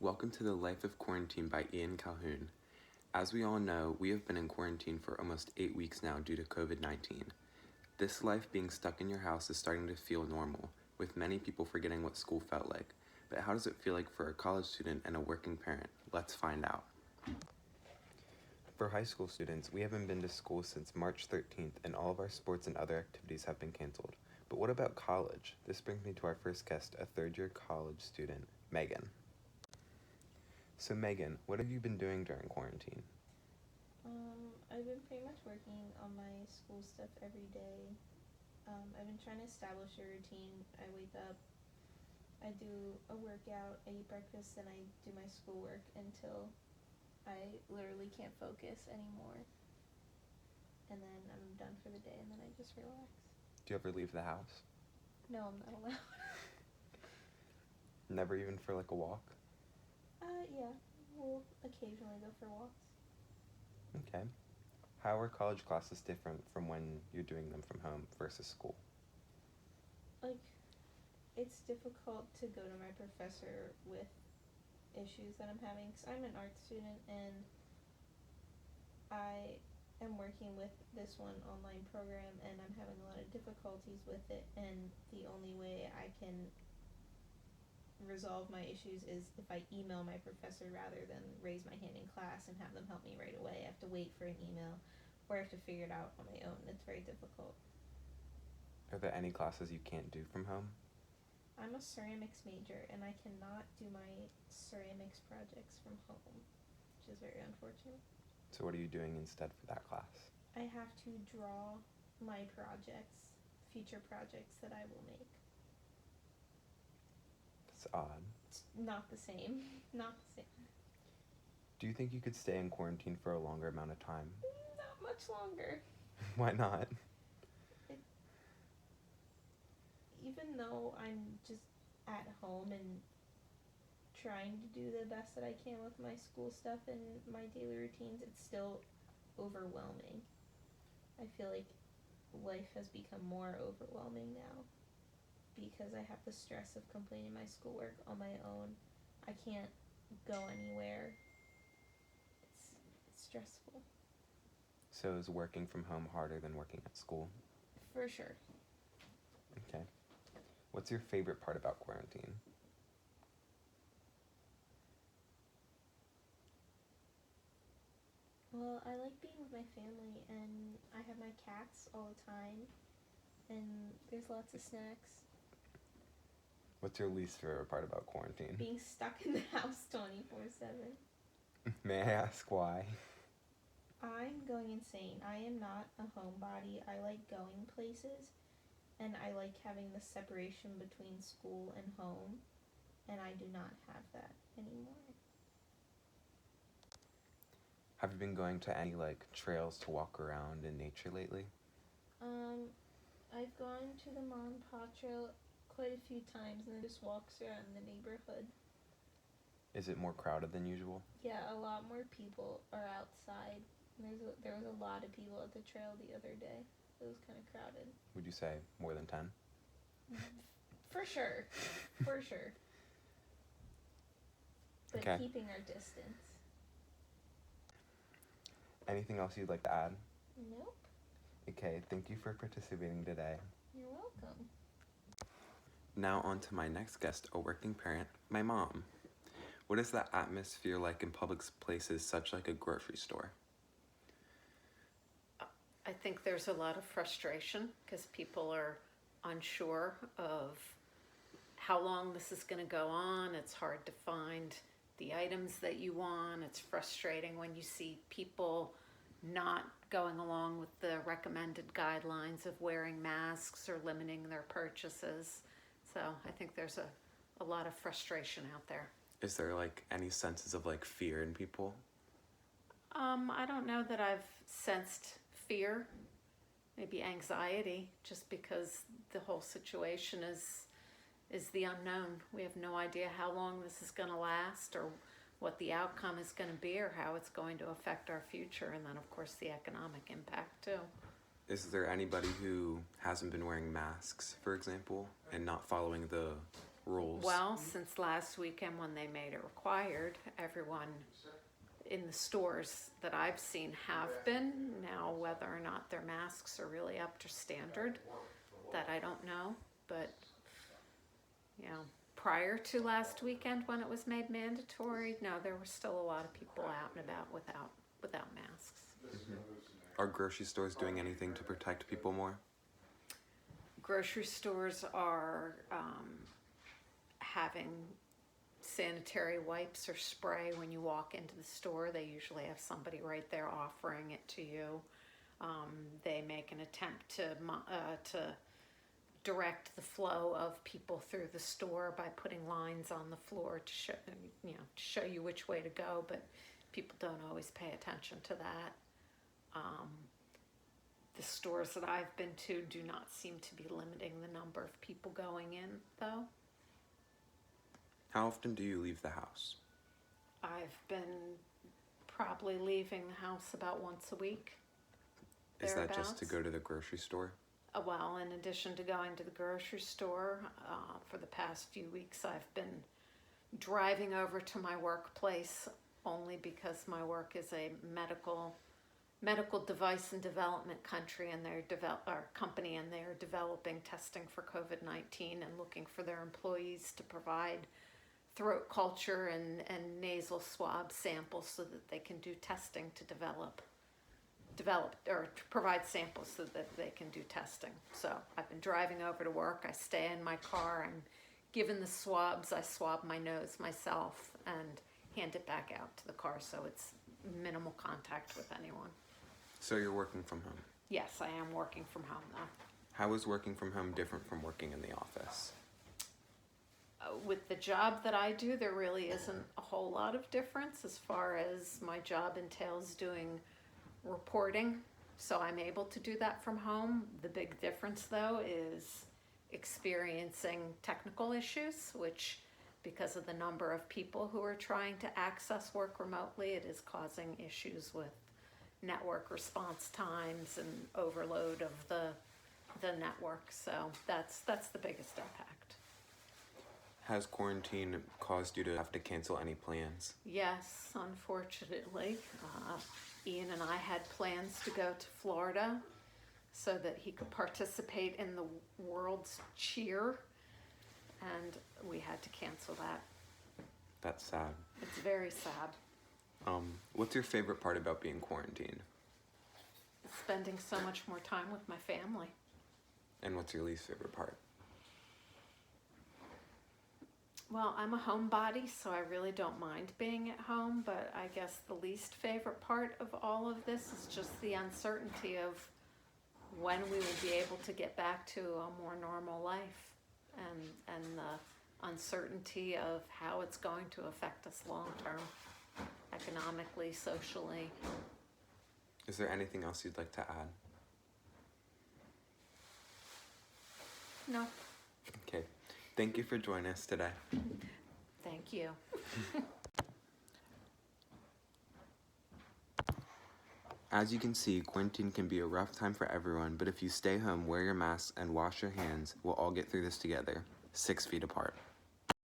Welcome to the Life of Quarantine by Ian Calhoun. As we all know, we have been in quarantine for almost 8 weeks now due to COVID-19. This life being stuck in your house is starting to feel normal, with many people forgetting what school felt like. But how does it feel like for a college student and a working parent? Let's find out. For high school students, we haven't been to school since March 13th, and all of our sports and other activities have been canceled. But what about college? This brings me to our first guest, a third-year college student, Megan. So Megan, what have you been doing during quarantine? I've been pretty much working on my school stuff every day. I've been trying to establish a routine. I wake up, I do a workout, I eat breakfast, and I do my schoolwork until I literally can't focus anymore. And then I'm done for the day, and then I just relax. Do you ever leave the house? No, I'm not allowed. Never even for like a walk? Yeah, we'll occasionally go for walks. Okay. How are college classes different from when you're doing them from home versus school? Like, it's difficult to go to my professor with issues that I'm having, because I'm an art student and I am working with this one online program and I'm having a lot of difficulties with it, and the only way I can resolve my issues is if I email my professor rather than raise my hand in class and have them help me right away. I have to wait for an email or I have to figure it out on my own. It's very difficult. Are there any classes you can't do from home? I'm a ceramics major and I cannot do my ceramics projects from home, which is very unfortunate. So what are you doing instead for that class? I have to draw my projects, future projects that I will make. It's odd. It's not the same. Not the same. Do you think you could stay in quarantine for a longer amount of time? Not much longer. Why not? Even though I'm just at home and trying to do the best that I can with my school stuff and my daily routines, it's still overwhelming. I feel like life has become more overwhelming now because I have the stress of completing my schoolwork on my own. I can't go anywhere. It's stressful. So is working from home harder than working at school? For sure. Okay. What's your favorite part about quarantine? Well, I like being with my family, and I have my cats all the time, and there's lots of snacks. What's your least favorite part about quarantine? Being stuck in the house 24/7. May I ask why? I'm going insane. I am not a homebody. I like going places, and I like having the separation between school and home, and I do not have that anymore. Have you been going to any trails to walk around in nature lately? I've gone to the Mon Pa Trail quite a few times and then just walks around the neighborhood. Is it more crowded than usual? Yeah, a lot more people are outside. There was a lot of people at the trail the other day. It was kind of crowded. Would you say more than 10? For sure. For sure. But Okay. keeping our distance. Anything else you'd like to add? Nope. Okay, thank you for participating today. You're welcome. Now on to my next guest, a working parent, my mom. What is the atmosphere like in public places such like a grocery store? I think there's a lot of frustration because people are unsure of how long this is going to go on. It's hard to find the items that you want. It's frustrating when you see people not going along with the recommended guidelines of wearing masks or limiting their purchases. So I think there's a lot of frustration out there. Is there any senses of fear in people? I don't know that I've sensed fear, maybe anxiety, just because the whole situation is the unknown. We have no idea how long this is going to last or what the outcome is going to be or how it's going to affect our future, and then of course the economic impact too. Is there anybody who hasn't been wearing masks, for example, and not following the rules? Well, since last weekend when they made it required, everyone in the stores that I've seen have been. Now, whether or not their masks are really up to standard, that I don't know. But, you know, prior to last weekend when it was made mandatory, no, there were still a lot of people out and about without masks. Mm-hmm. Are grocery stores doing anything to protect people more? Grocery stores are having sanitary wipes or spray when you walk into the store. They usually have somebody right there offering it to you. They make an attempt to direct the flow of people through the store by putting lines on the floor to show you which way to go, but people don't always pay attention to that. The stores that I've been to do not seem to be limiting the number of people going in, though. How often do you leave the house? I've been probably leaving the house about once a week. Is that just to go to the grocery store? Well, in addition to going to the grocery store, for the past few weeks I've been driving over to my workplace only because my work is a medical device and development company, and they're developing testing for COVID-19 and looking for their employees to provide throat culture and nasal swab samples so that they can do testing to develop or to provide samples so that they can do testing. So I've been driving over to work. I stay in my car. I'm given the swabs. I swab my nose myself and hand it back out to the car, so it's minimal contact with anyone. So you're working from home? Yes, I am working from home though. How is working from home different from working in the office? With the job that I do, there really isn't a whole lot of difference as far as my job entails doing reporting. So I'm able to do that from home. The big difference though is experiencing technical issues, which because of the number of people who are trying to access work remotely, it is causing issues with network response times and overload of the network. So that's the biggest impact. Has quarantine caused you to have to cancel any plans? Yes, unfortunately. Ian and I had plans to go to Florida so that he could participate in the World's Cheer, and we had to cancel that. That's sad. It's very sad. What's your favorite part about being quarantined? Spending so much more time with my family. And what's your least favorite part? Well, I'm a homebody, so I really don't mind being at home, but I guess the least favorite part of all of this is just the uncertainty of when we will be able to get back to a more normal life, and the uncertainty of how it's going to affect us long term, economically, socially. Is there anything else you'd like to add? No. Okay. Thank you for joining us today. Thank you. As you can see, quarantine can be a rough time for everyone, but if you stay home, wear your mask, and wash your hands, we'll all get through this together, 6 feet apart.